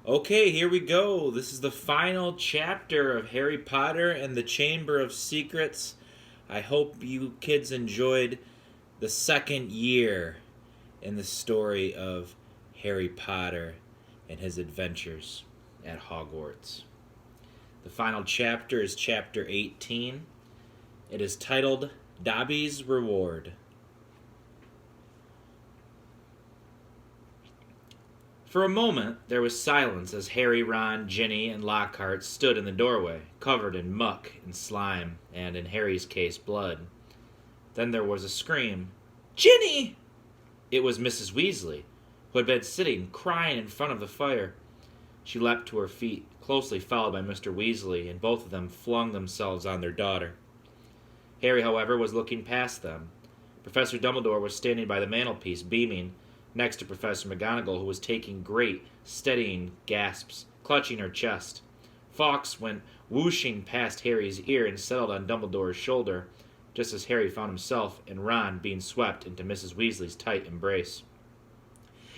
Okay, here we go. This is the final chapter of Harry Potter and the Chamber of Secrets. I hope you kids enjoyed the second year in the story of Harry Potter and his adventures at Hogwarts. The final chapter is chapter 18. It is titled Dobby's Reward. For a moment, there was silence as Harry, Ron, Ginny, and Lockhart stood in the doorway, covered in muck and slime, and, in Harry's case, blood. Then there was a scream. "Ginny!" It was Mrs. Weasley, who had been sitting crying in front of the fire. She leapt to her feet, closely followed by Mr. Weasley, and both of them flung themselves on their daughter. Harry, however, was looking past them. Professor Dumbledore was standing by the mantelpiece, beaming, next to Professor McGonagall, who was taking great, steadying gasps, clutching her chest. Fawkes went whooshing past Harry's ear and settled on Dumbledore's shoulder, just as Harry found himself and Ron being swept into Mrs. Weasley's tight embrace.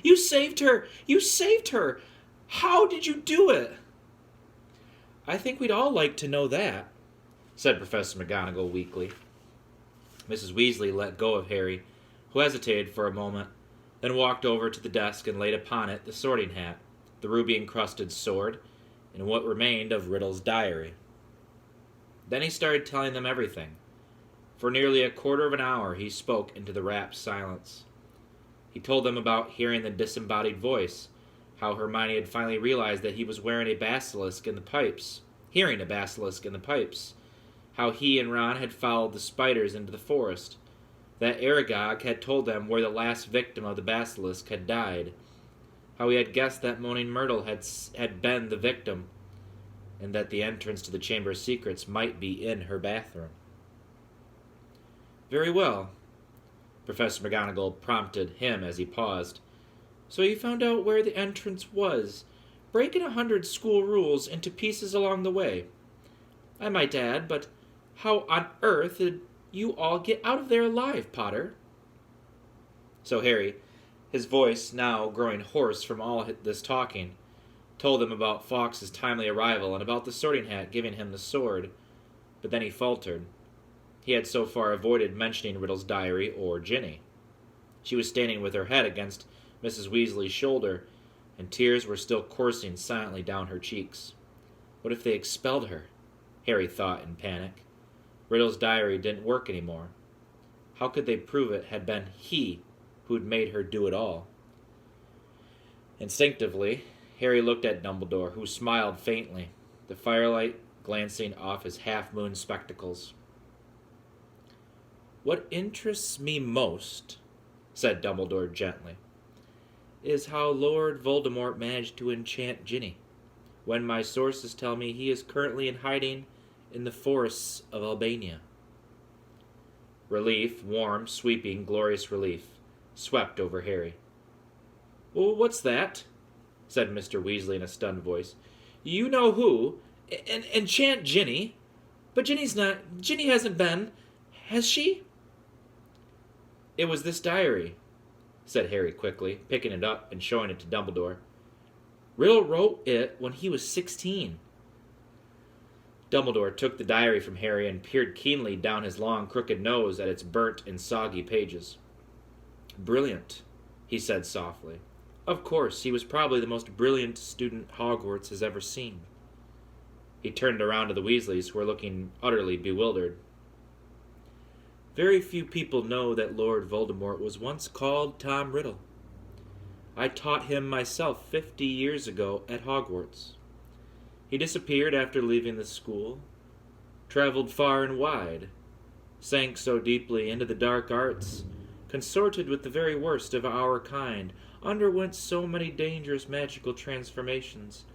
"You saved her! You saved her! How did you do it?" "I think we'd all like to know that," said Professor McGonagall weakly. Mrs. Weasley let go of Harry, who hesitated for a moment, then walked over to the desk and laid upon it the sorting hat, the ruby-encrusted sword, and what remained of Riddles' diary. Then he started telling them everything. For nearly a quarter of an hour he spoke into the rapt silence. He told them about hearing the disembodied voice, how Hermione had finally realized that he was wearing a basilisk in the pipes, hearing a basilisk in the pipes, how he and Ron had followed the spiders into the forest, that Aragog had told them where the last victim of the basilisk had died, how he had guessed that Moaning Myrtle had been the victim, and that the entrance to the Chamber of Secrets might be in her bathroom. "Very well," Professor McGonagall prompted him as he paused. "So you found out where the entrance was, breaking 100 school rules into pieces along the way. I might add, but how on earth did you all get out of there alive, Potter?" So Harry, his voice now growing hoarse from all this talking, told them about Fawkes' timely arrival and about the sorting hat giving him the sword, but then he faltered. He had so far avoided mentioning Riddle's diary or Ginny. She was standing with her head against Mrs. Weasley's shoulder, and tears were still coursing silently down her cheeks. What if they expelled her? Harry thought in panic. Riddle's diary didn't work anymore. How could they prove it had been he who'd made her do it all? Instinctively, Harry looked at Dumbledore, who smiled faintly, the firelight glancing off his half-moon spectacles. "What interests me most," said Dumbledore gently, "is how Lord Voldemort managed to enchant Ginny, when my sources tell me he is currently in hiding in the forests of Albania." Relief, warm, sweeping, glorious relief, swept over Harry. "Well, what's that?" said Mr. Weasley in a stunned voice. "You know who? Enchant Ginny? But Ginny hasn't been, has she?" "It was this diary," said Harry quickly, picking it up and showing it to Dumbledore. "Riddle wrote it when he was 16. Dumbledore took the diary from Harry and peered keenly down his long, crooked nose at its burnt and soggy pages. "Brilliant," he said softly. "Of course, he was probably the most brilliant student Hogwarts has ever seen." He turned around to the Weasleys, who were looking utterly bewildered. "Very few people know that Lord Voldemort was once called Tom Riddle. I taught him myself 50 years ago at Hogwarts. He disappeared after leaving the school, traveled far and wide, sank so deeply into the dark arts, consorted with the very worst of our kind, underwent so many dangerous magical transformations,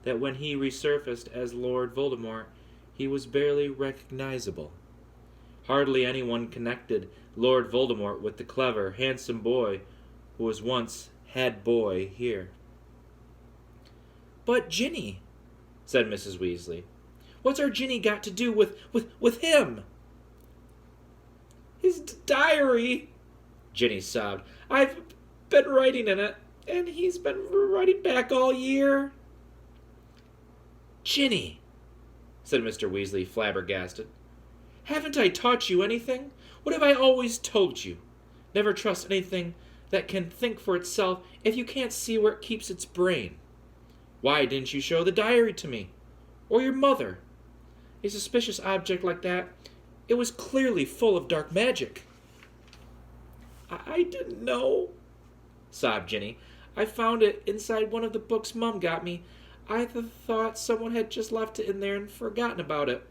that when he resurfaced as Lord Voldemort, he was barely recognizable. Hardly anyone connected Lord Voldemort with the clever, handsome boy who was once head boy here." "But Ginny," said Mrs. Weasley. "What's our Ginny got to do with him?" "His diary," Ginny sobbed. "I've been writing in it, and he's been writing back all year." Ginny, said Mr. Weasley, flabbergasted. Haven't I taught you anything? What have I always told you? Never trust anything that can think for itself if you can't see where it keeps its brain. Why didn't you show the diary to me? Or your mother? A suspicious object like that, it was clearly full of dark magic. I didn't know, sobbed Ginny. I found it inside one of the books Mum got me. I thought someone had just left it in there and forgotten about it.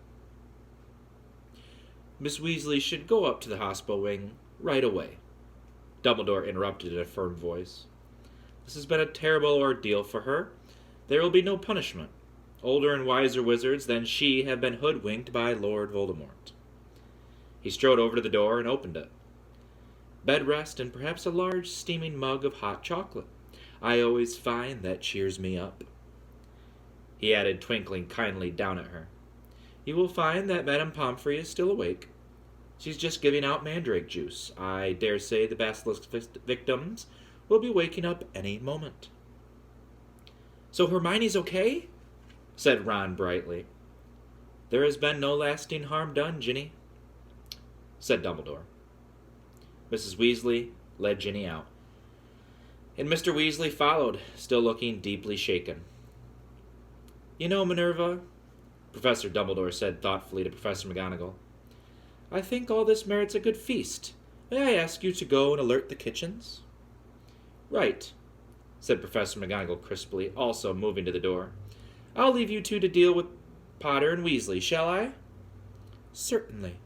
Miss Weasley should go up to the hospital wing right away, Dumbledore interrupted in a firm voice. This has been a terrible ordeal for her. There will be no punishment. Older and wiser wizards than she have been hoodwinked by Lord Voldemort. He strode over to the door and opened it. Bed rest and perhaps a large steaming mug of hot chocolate. I always find that cheers me up. He added, twinkling kindly down at her. You will find that Madame Pomfrey is still awake. She's just giving out mandrake juice. I dare say the basilisk victims will be waking up any moment. So Hermione's okay? Said Ron brightly. There has been no lasting harm done, Ginny, said Dumbledore. Mrs. Weasley led Ginny out, and Mr. Weasley followed, still looking deeply shaken. You know, Minerva, Professor Dumbledore said thoughtfully to Professor McGonagall, I think all this merits a good feast. May I ask you to go and alert the kitchens? Right, said Professor McGonagall crisply, also moving to the door. I'll leave you two to deal with Potter and Weasley, shall I? Certainly,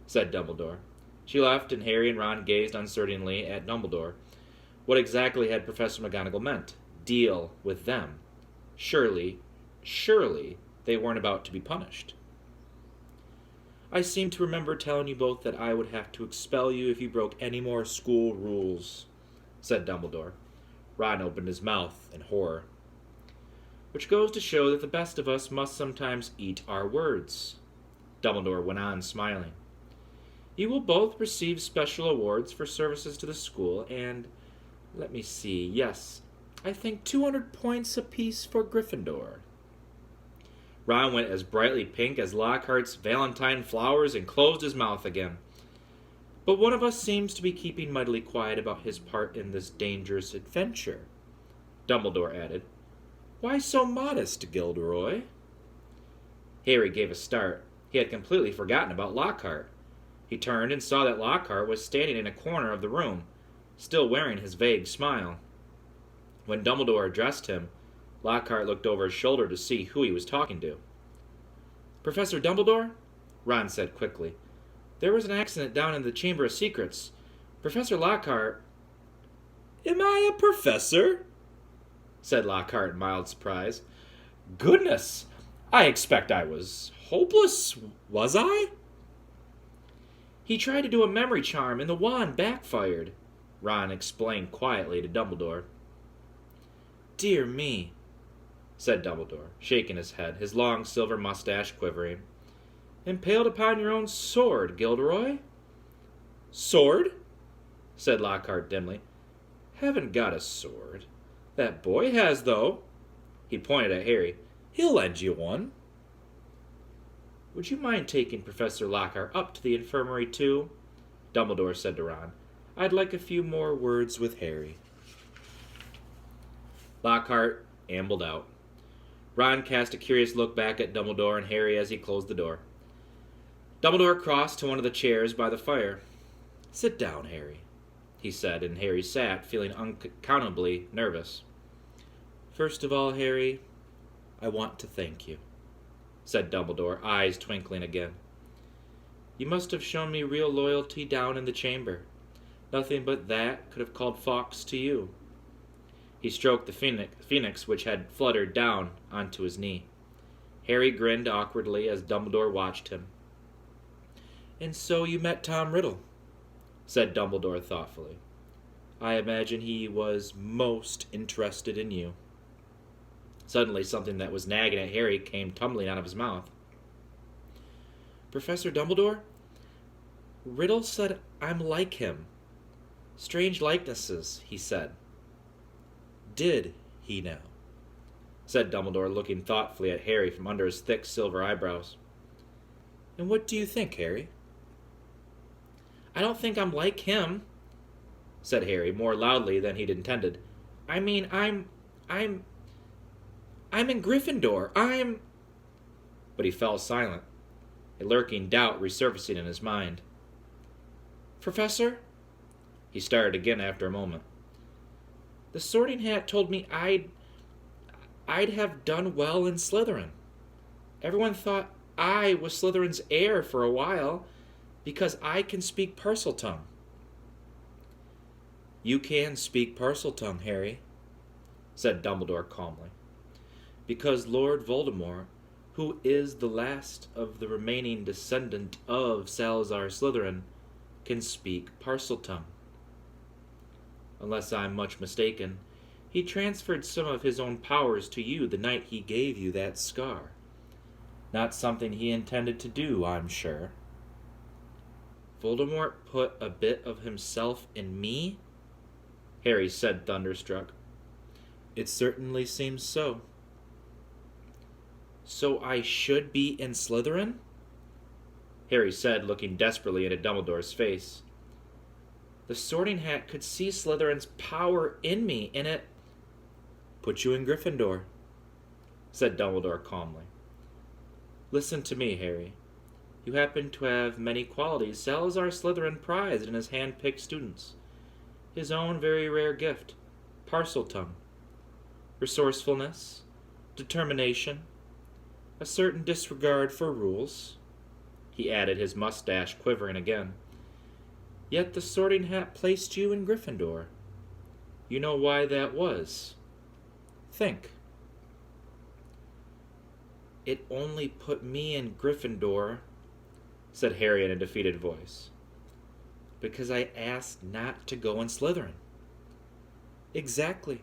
said Dumbledore. She left, and Harry and Ron gazed uncertainly at Dumbledore. What exactly had Professor McGonagall meant? Deal with them. Surely, they weren't about to be punished. I seem to remember telling you both that I would have to expel you if you broke any more school rules, said Dumbledore. Ron opened his mouth in horror. Which goes to show that the best of us must sometimes eat our words, Dumbledore went on, smiling. You will both receive special awards for services to the school, and, let me see, yes, I think 200 points apiece for Gryffindor. Ron went as brightly pink as Lockhart's Valentine flowers and closed his mouth again. But one of us seems to be keeping mightily quiet about his part in this dangerous adventure, Dumbledore added. Why so modest, Gilderoy? Harry gave a start. He had completely forgotten about Lockhart. He turned and saw that Lockhart was standing in a corner of the room, still wearing his vague smile. When Dumbledore addressed him, Lockhart looked over his shoulder to see who he was talking to. Professor Dumbledore? Ron said quickly. There was an accident down in the Chamber of Secrets. Professor Lockhart... Am I a professor? Said Lockhart in mild surprise. Goodness! I expect I was hopeless, was I? He tried to do a memory charm and the wand backfired, Ron explained quietly to Dumbledore. Dear me, said Dumbledore, shaking his head, his long silver mustache quivering. Impaled upon your own sword, Gilderoy? Sword? Said Lockhart dimly. Haven't got a sword. That boy has, though. He pointed at Harry. He'll lend you one. Would you mind taking Professor Lockhart up to the infirmary, too? Dumbledore said to Ron. I'd like a few more words with Harry. Lockhart ambled out. Ron cast a curious look back at Dumbledore and Harry as he closed the door. Dumbledore crossed to one of the chairs by the fire. Sit down, Harry, he said, and Harry sat, feeling unaccountably nervous. First of all, Harry, I want to thank you, said Dumbledore, eyes twinkling again. You must have shown me real loyalty down in the chamber. Nothing but that could have called Fawkes to you. He stroked the phoenix which had fluttered down onto his knee. Harry grinned awkwardly as Dumbledore watched him. And so you met Tom Riddle, said Dumbledore thoughtfully. I imagine he was most interested in you. Suddenly something that was nagging at Harry came tumbling out of his mouth. Professor Dumbledore? Riddle said I'm like him. Strange likenesses, he said. Did he now? said Dumbledore, looking thoughtfully at Harry from under his thick silver eyebrows. "And what do you think, Harry?" "I don't think I'm like him," said Harry, more loudly than he'd intended. "I mean, I'm in Gryffindor. But he fell silent, a lurking doubt resurfacing in his mind. "Professor," he started again after a moment, "the Sorting Hat told me I'd have done well in Slytherin. Everyone thought I was Slytherin's heir for a while, because I can speak Parseltongue." "You can speak Parseltongue, Harry," said Dumbledore calmly, "because Lord Voldemort, who is the last of the remaining descendant of Salazar Slytherin, can speak Parseltongue. Unless I'm much mistaken, he transferred some of his own powers to you the night he gave you that scar. Not something he intended to do, I'm sure." "Voldemort put a bit of himself in me?" Harry said, thunderstruck. "It certainly seems so." "So I should be in Slytherin?" Harry said, looking desperately into Dumbledore's face. "The Sorting Hat could see Slytherin's power in me, and it—" "Put you in Gryffindor," said Dumbledore calmly. "Listen to me, Harry. You happen to have many qualities Salazar Slytherin prized in his hand-picked students. His own very rare gift, Parseltongue. Resourcefulness, determination, a certain disregard for rules," he added, his mustache quivering again. "Yet the Sorting Hat placed you in Gryffindor. You know why that was. Think." "It only put me in Gryffindor," said Harry in a defeated voice, "because I asked not to go in Slytherin." "Exactly,"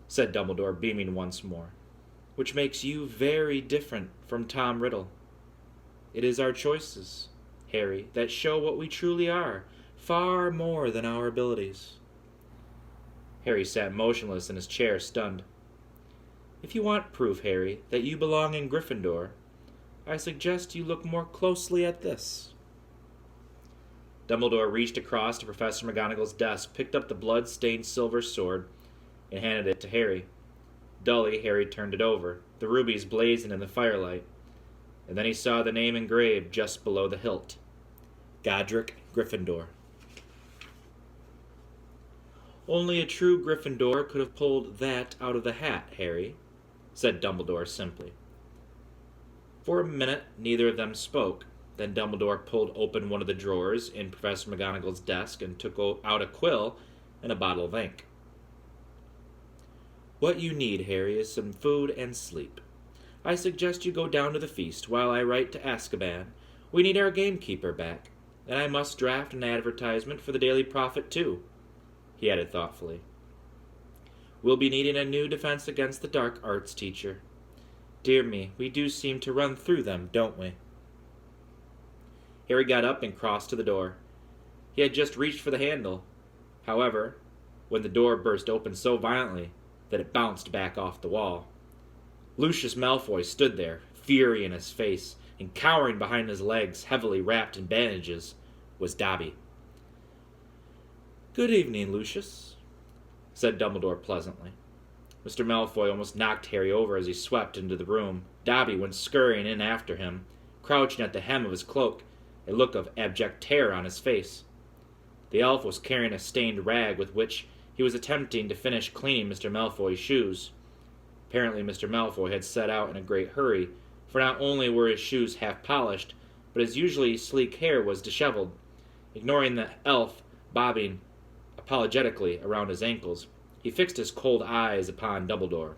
said Dumbledore, beaming once more, "which makes you very different from Tom Riddle. It is our choices, Harry, that show what we truly are, far more than our abilities." Harry sat motionless in his chair, stunned. "If you want proof, Harry, that you belong in Gryffindor, I suggest you look more closely at this." Dumbledore reached across to Professor McGonagall's desk, picked up the blood-stained silver sword, and handed it to Harry. Dully, Harry turned it over, the rubies blazing in the firelight, and then he saw the name engraved just below the hilt. Godric Gryffindor. "Only a true Gryffindor could have pulled that out of the hat, Harry," said Dumbledore simply. For a minute, neither of them spoke. Then Dumbledore pulled open one of the drawers in Professor McGonagall's desk and took out a quill and a bottle of ink. "What you need, Harry, is some food and sleep. I suggest you go down to the feast while I write to Azkaban. We need our gamekeeper back, and I must draft an advertisement for the Daily Prophet, too," he added thoughtfully. "We'll be needing a new defense against the dark arts teacher. Dear me, we do seem to run through them, don't we?" Harry got up and crossed to the door. He had just reached for the handle, however, when the door burst open so violently that it bounced back off the wall. Lucius Malfoy stood there, fury in his face, and cowering behind his legs, heavily wrapped in bandages, was Dobby. "Good evening, Lucius," said Dumbledore pleasantly. Mr. Malfoy almost knocked Harry over as he swept into the room. Dobby went scurrying in after him, crouching at the hem of his cloak, a look of abject terror on his face. The elf was carrying a stained rag with which he was attempting to finish cleaning Mr. Malfoy's shoes. Apparently Mr. Malfoy had set out in a great hurry, for not only were his shoes half polished, but his usually sleek hair was disheveled. Ignoring the elf bobbing apologetically around his ankles, he fixed his cold eyes upon Dumbledore.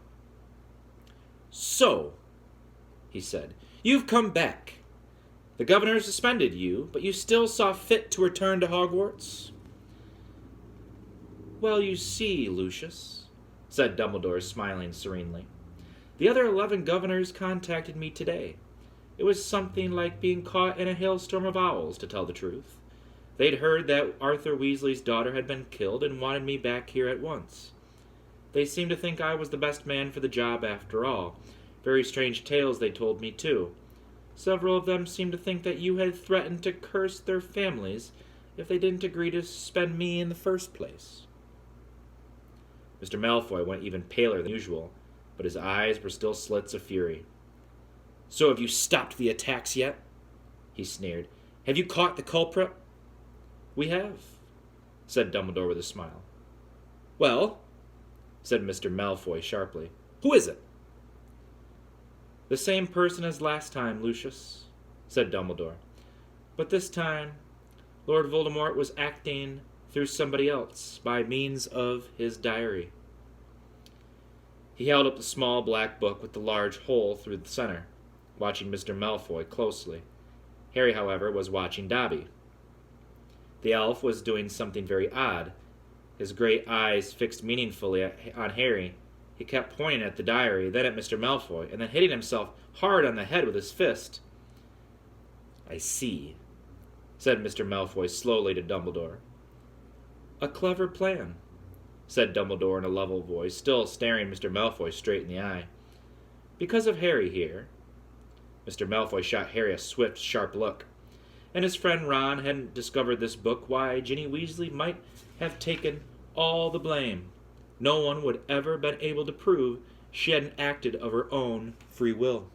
"So," he said, "you've come back. The governor suspended you, but you still saw fit to return to Hogwarts?" "Well, you see, Lucius," said Dumbledore, smiling serenely, "the other 11 governors contacted me today. It was something like being caught in a hailstorm of owls, to tell the truth. They'd heard that Arthur Weasley's daughter had been killed and wanted me back here at once. They seemed to think I was the best man for the job after all. Very strange tales they told me, too. Several of them seemed to think that you had threatened to curse their families if they didn't agree to suspend me in the first place." Mr. Malfoy went even paler than usual, but his eyes were still slits of fury. "So have you stopped the attacks yet?" he sneered. "Have you caught the culprit?" "We have," said Dumbledore with a smile. "Well," said Mr. Malfoy sharply, "who is it?" "The same person as last time, Lucius," said Dumbledore. "But this time, Lord Voldemort was acting through somebody else by means of his diary." He held up the small black book with the large hole through the center, watching Mr. Malfoy closely. Harry, however, was watching Dobby. The elf was doing something very odd. His great eyes fixed meaningfully on Harry. He kept pointing at the diary, then at Mr. Malfoy, and then hitting himself hard on the head with his fist. "I see," said Mr. Malfoy slowly to Dumbledore. "A clever plan," said Dumbledore in a level voice, still staring Mr. Malfoy straight in the eye. "Because of Harry here." Mr. Malfoy shot Harry a swift, sharp look. "And his friend Ron hadn't discovered this book, why, Ginny Weasley might have taken all the blame. No one would ever been able to prove she hadn't acted of her own free will."